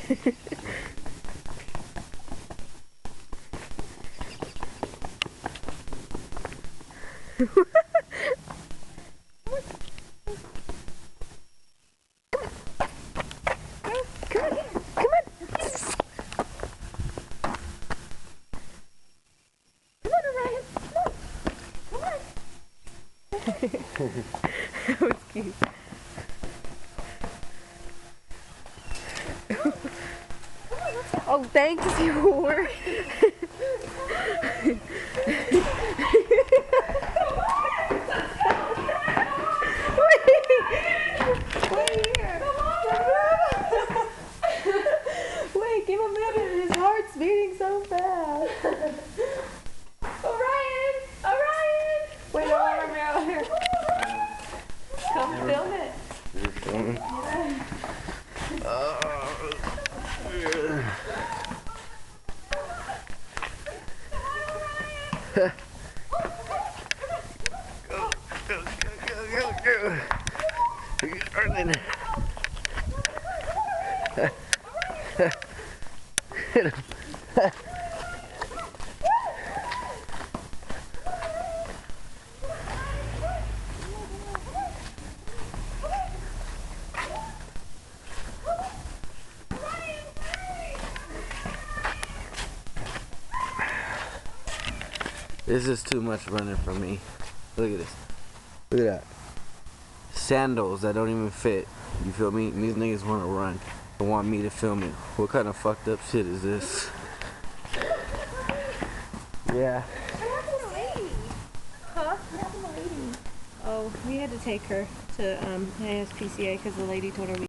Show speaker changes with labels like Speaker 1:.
Speaker 1: That was cute. Oh, thanks, you whore. Wait, give him a minute. His heart's beating so fast. Orion! Orion! Wait, no, I'm here. Come film it.
Speaker 2: You're filming? Go. Arlen. Hit him. This is too much running for me. Look at this. Look at that. Sandals that don't even fit. You feel me? And these niggas want to run. They want me to film it. What kind of fucked up shit is this? Yeah.
Speaker 1: What happened to the lady? Huh? What happened to the lady? Oh, we had to take her to ASPCA because the lady told her we